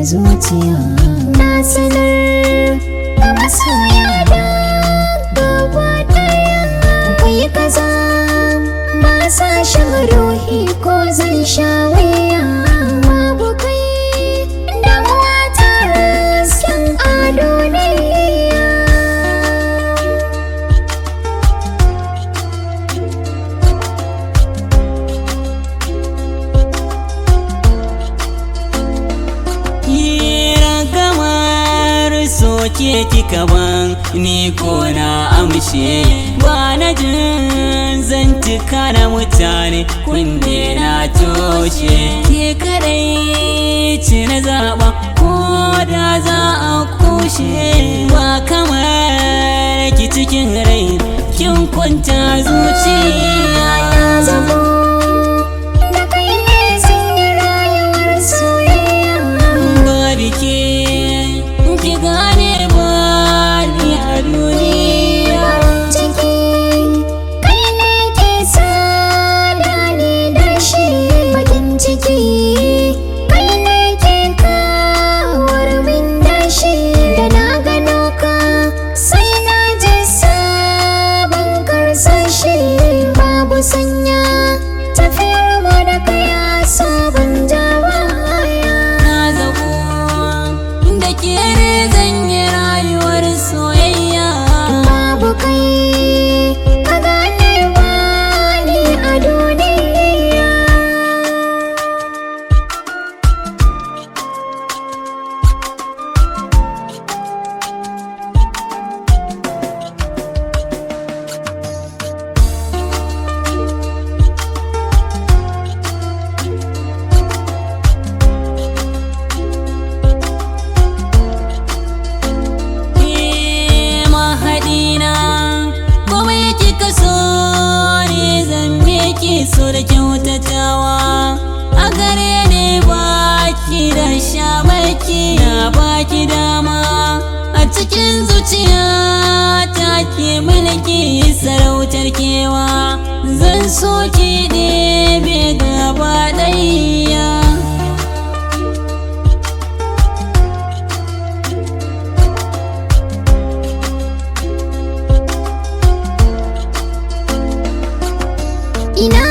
zuciya. Na sanar da masoya da gaba daya, kai kaza ba sa shan ruhi ko zan sha wuya. Babu kai damuwa ta rasken ado ne. Ke kika ban ni ko na amshe, ba na jin zantuka na mutane kunne na toshe. Ke kadai ce na zaɓa ko da za a kushe, ba kamar ki cikin rai kin kwanta zuciya. Zabo da kai ne sun yi rayuwar soyayya. Babu ke ki gane duniya. Ciki kai ne ke sada ni da shi, bakin ciki kai ne ke kawar min da shi. Da na gano ka sai na ji sabon karsashi, babu sanya tafiyar mu da kaya sabon jawaya. Na zago da ke ne zan yi rayuwar soyayya. Babu kai ka gane ba ni a duniya. So da kyautatawa a gare ne, baki da shamaki na baki dama a cikin zuciya ta ke mulki sarautar kewa. Zan so ki ɗebe gaba ɗaya. Ina